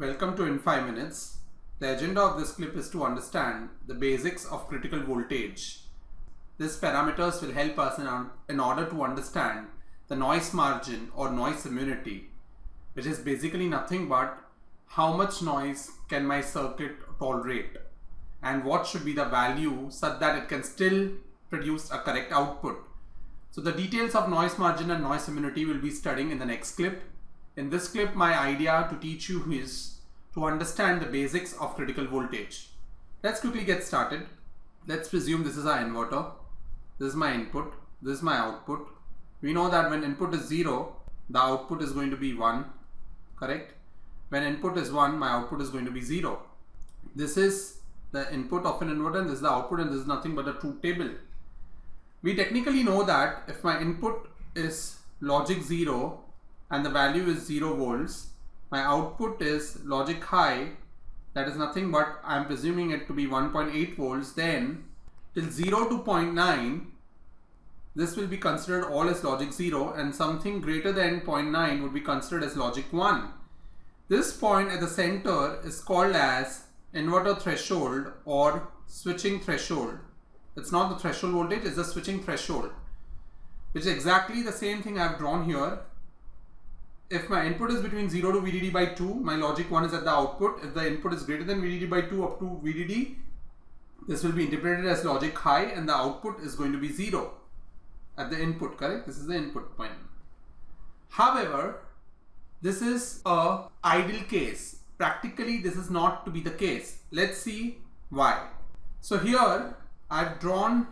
Welcome to In 5 Minutes. The agenda of this clip is to understand the basics of critical voltage. These parameters will help us in order to understand the noise margin or noise immunity, which is basically nothing but how much noise can my circuit tolerate and what should be the value such that it can still produce a correct output. So the details of noise margin and noise immunity will be studying in the next clip. In this clip, my idea to teach you is to understand the basics of critical voltage. Let's quickly get started. Let's presume this is our inverter. This is my input. This is my output. We know that when input is 0, the output is going to be 1. Correct? When input is 1, my output is going to be 0. This is the input of an inverter and this is the output, and this is nothing but a truth table. We technically know that if my input is logic 0 and the value is 0 volts, my output is logic high, that is nothing but I am presuming it to be 1.8 volts, then till 0 to 0.9 this will be considered all as logic 0, and something greater than 0.9 would be considered as logic 1. This point at the center is called as inverter threshold or switching threshold. It's not the threshold voltage, it's the switching threshold, which is exactly the same thing I have drawn here. If my input is between 0 to VDD by 2, my logic 1 is at the output. If the input is greater than VDD by 2 up to VDD, this will be interpreted as logic high and the output is going to be 0 at the input, correct? This is the input point. However, this is an ideal case. Practically, this is not to be the case. Let's see why. So here, I've drawn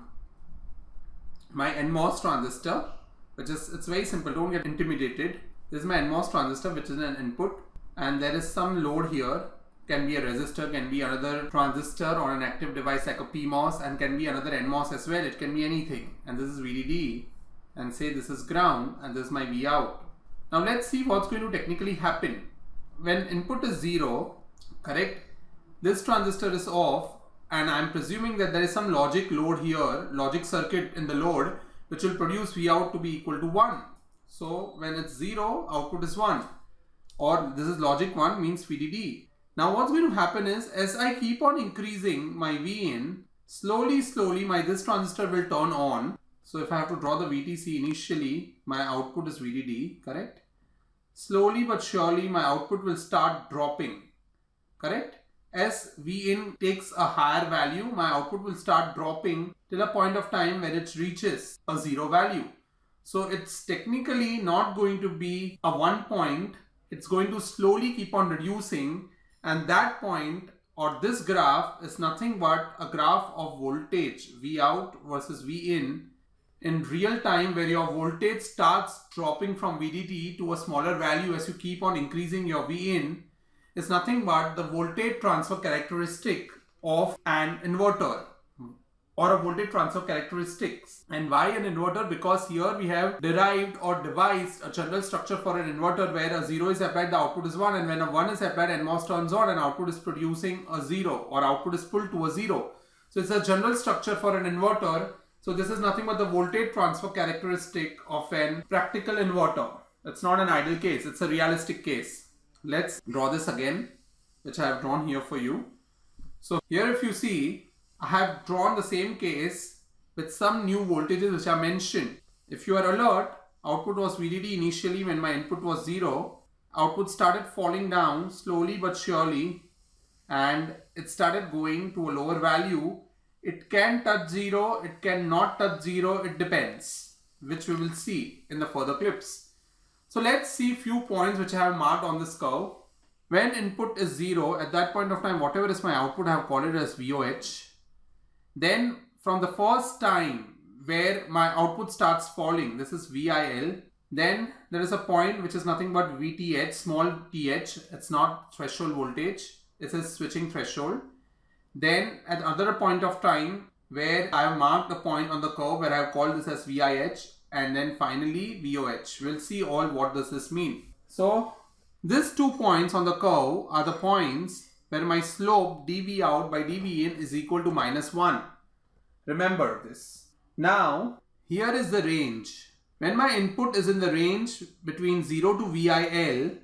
my NMOS transistor, it's very simple, don't get intimidated. This is my NMOS transistor, which is an input, and there is some load here. Can be a resistor, can be another transistor or an active device like a PMOS, and can be another NMOS as well. It can be anything. And this is VDD, and say this is ground, and this is my V out. Now let's see what's going to technically happen. When input is 0, correct, this transistor is off, and I'm presuming that there is some logic load here, logic circuit in the load, which will produce V out to be equal to 1. So when it's 0, output is 1, or this is logic 1 means VDD. Now what's going to happen is, as I keep on increasing my V in, slowly this transistor will turn on. So if I have to draw the VTC initially, my output is VDD, correct? Slowly but surely my output will start dropping, correct? As V in takes a higher value, my output will start dropping till a point of time when it reaches a 0 value. So it's technically not going to be a 1 point, it's going to slowly keep on reducing, and that point or this graph is nothing but a graph of voltage V out versus V in real time, where your voltage starts dropping from VDD to a smaller value as you keep on increasing your V in. Is nothing but the voltage transfer characteristic of an inverter or a voltage transfer characteristics. And why an inverter? Because here we have derived or devised a general structure for an inverter where a 0 is applied, the output is 1, and when a 1 is applied, NMOS turns on and output is producing a 0, or output is pulled to a 0. So it's a general structure for an inverter. So this is nothing but the voltage transfer characteristic of an practical inverter. It's not an ideal case, it's a realistic case. Let's draw this again, which I have drawn here for you. So here if you see, I have drawn the same case with some new voltages which are mentioned. If you are alert, output was VDD initially when my input was 0. Output started falling down slowly but surely, and it started going to a lower value. It can touch 0, it cannot touch 0, it depends, which we will see in the further clips. So let's see few points which I have marked on this curve. When input is 0, at that point of time, whatever is my output, I have called it as VOH. Then from the first time where my output starts falling, this is VIL. Then there is a point which is nothing but VTH, small th, it's not threshold voltage, it is switching threshold. Then at another point of time where I have marked the point on the curve where I have called this as VIH, and then finally VOH. We'll see all what does this mean. So these 2 points on the curve are the points where my slope dV out by dV in is equal to -1. Remember this. Now here is the range. When my input is in the range between 0 to VIL,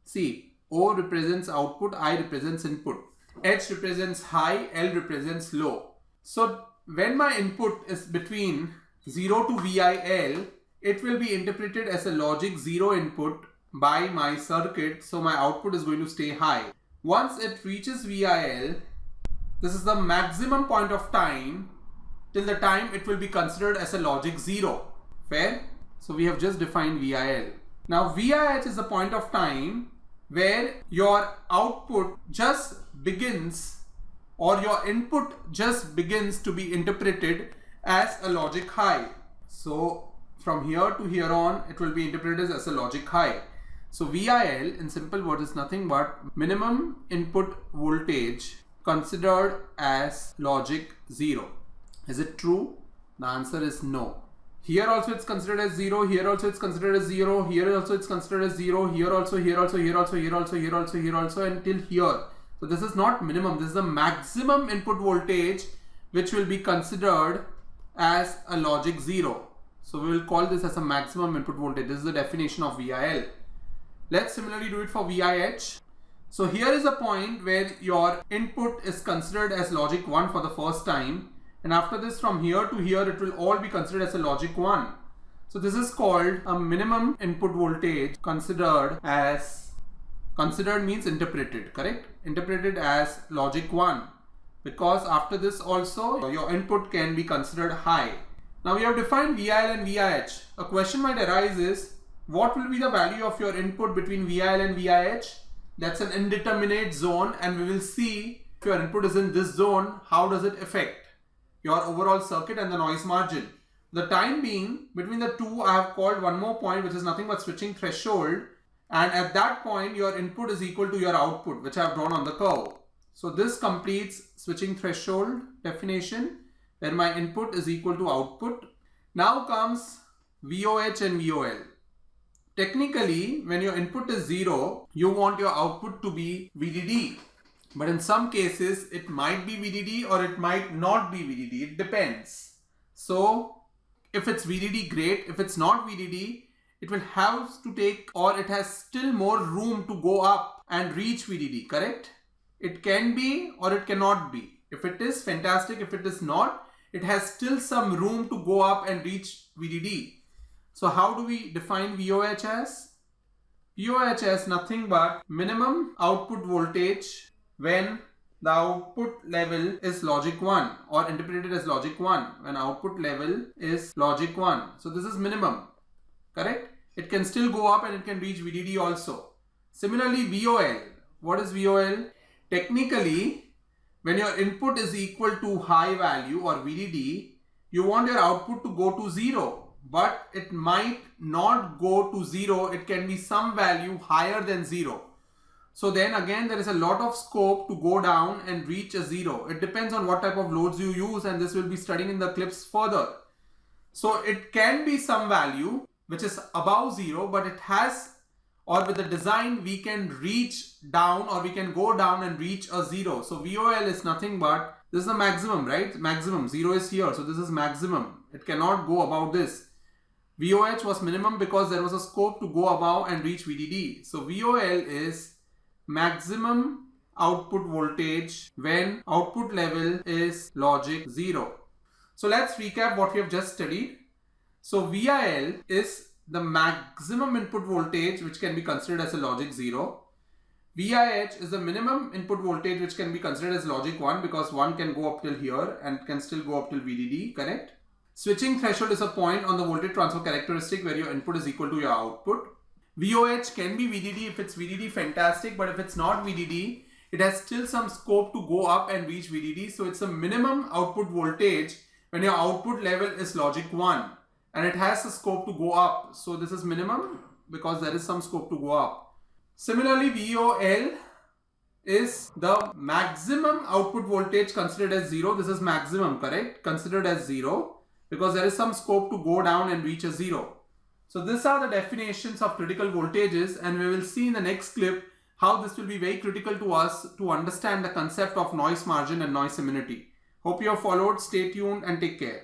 see O represents output, I represents input. H represents high, L represents low. So when my input is between 0 to VIL, it will be interpreted as a logic 0 input by my circuit, so my output is going to stay high. Once it reaches VIL, this is the maximum point of time till the time it will be considered as a logic 0. Fair? So we have just defined VIL. Now VIH is the point of time where your output just begins, or your input just begins to be interpreted as a logic high. So from here to here on, it will be interpreted as a logic high. So VIL in simple words is nothing but minimum input voltage considered as logic 0. Is it true? The answer is no. Here also it's considered as 0, here also it's considered as 0, here also it's considered as 0, here also, here also, here also, here also, here also, here also, until here. So this is not minimum, this is the maximum input voltage which will be considered as a logic 0. So we will call this as a maximum input voltage. This is the definition of VIL. Let's similarly do it for VIH. So here is a point where your input is considered as logic 1 for the first time. And after this, from here to here, it will all be considered as a logic 1. So this is called a minimum input voltage considered means interpreted, correct? Interpreted as logic 1. Because after this also, your input can be considered high. Now we have defined VIL and VIH. A question might arise is, what will be the value of your input between VIL and VIH? That's an indeterminate zone, and we will see if your input is in this zone, how does it affect your overall circuit and the noise margin. The time being, between the two, I have called one more point, which is nothing but switching threshold, and at that point your input is equal to your output, which I have drawn on the curve. So this completes switching threshold definition, where my input is equal to output. Now comes VOH and VOL. Technically, when your input is 0, you want your output to be VDD. But in some cases, it might be VDD or it might not be VDD. It depends. So if it's VDD, great. If it's not VDD, it will have to take, or it has still more room to go up and reach VDD, correct? It can be or it cannot be. If it is, fantastic. If it is not, it has still some room to go up and reach VDD. So how do we define VOH as? VOH as nothing but minimum output voltage when the output level is logic 1, or interpreted as logic 1, when output level is logic 1. So this is minimum, correct? It can still go up and it can reach VDD also. Similarly, VOL. What is VOL? Technically, when your input is equal to high value or VDD, you want your output to go to 0. But it might not go to 0. It can be some value higher than 0. So then again, there is a lot of scope to go down and reach a 0. It depends on what type of loads you use, and this will be studying in the clips further. So it can be some value which is above 0, but it has, or with the design, we can reach down, or we can go down and reach a 0. So VOL is nothing but, this is the maximum, right? Maximum, 0 is here. So this is maximum. It cannot go above this. VOH was minimum because there was a scope to go above and reach VDD. So VOL is maximum output voltage when output level is logic 0. So let's recap what we have just studied. So VIL is the maximum input voltage which can be considered as a logic 0. VIH is the minimum input voltage which can be considered as logic 1, because 1 can go up till here and can still go up till VDD, correct? Switching threshold is a point on the voltage transfer characteristic where your input is equal to your output. VOH can be VDD. If it's VDD, fantastic, but if it's not VDD, it has still some scope to go up and reach VDD. So it's a minimum output voltage when your output level is logic 1, and it has a scope to go up. So this is minimum because there is some scope to go up. Similarly, VOL is the maximum output voltage considered as 0. This is maximum, correct? Considered as 0 because there is some scope to go down and reach a 0. So these are the definitions of critical voltages, and we will see in the next clip how this will be very critical to us to understand the concept of noise margin and noise immunity. Hope you have followed. Stay tuned and take care.